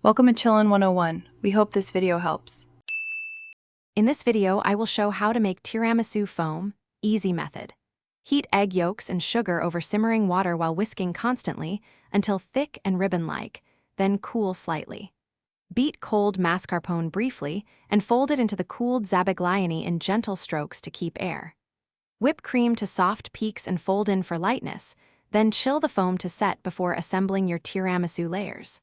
Welcome to Chillin' 101. We hope this video helps. In this video, I will show how to make tiramisu foam, easy method. Heat egg yolks and sugar over simmering water while whisking constantly until thick and ribbon-like, then cool slightly. Beat cold mascarpone briefly and fold it into the cooled zabaglione in gentle strokes to keep air. Whip cream to soft peaks and fold in for lightness, then chill the foam to set before assembling your tiramisu layers.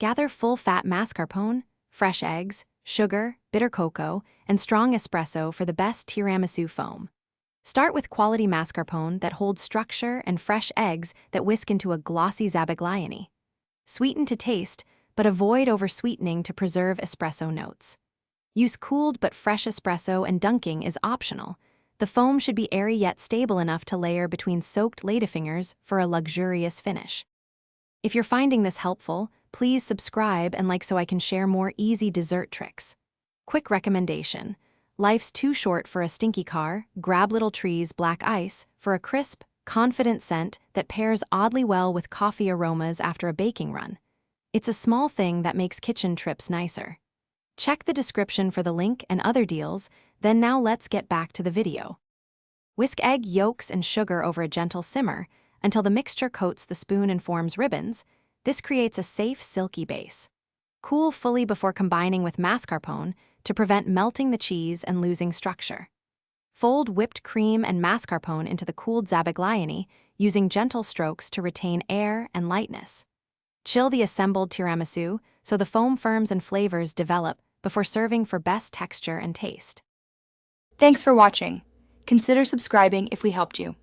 Gather full-fat mascarpone, fresh eggs, sugar, bitter cocoa, and strong espresso for the best tiramisu foam. Start with quality mascarpone that holds structure and fresh eggs that whisk into a glossy zabaglione. Sweeten to taste, but avoid over-sweetening to preserve espresso notes. Use cooled but fresh espresso, and dunking is optional. The foam should be airy yet stable enough to layer between soaked ladyfingers for a luxurious finish. If you're finding this helpful, please subscribe and like so I can share more easy dessert tricks. Quick recommendation: life's too short for a stinky car. Grab Little Tree's Black Ice for a crisp, confident scent that pairs oddly well with coffee aromas after a baking run. It's a small thing that makes kitchen trips nicer. Check the description for the link and other deals. Then now let's get back to the video. Whisk egg yolks and sugar over a gentle simmer until the mixture coats the spoon and forms ribbons. This creates a safe, silky base. Cool fully before combining with mascarpone to prevent melting the cheese and losing structure. Fold whipped cream and mascarpone into the cooled zabaglione, using gentle strokes to retain air and lightness. Chill the assembled tiramisu so the foam firms and flavors develop before serving for best texture and taste. Thanks for watching. Consider subscribing if we helped you.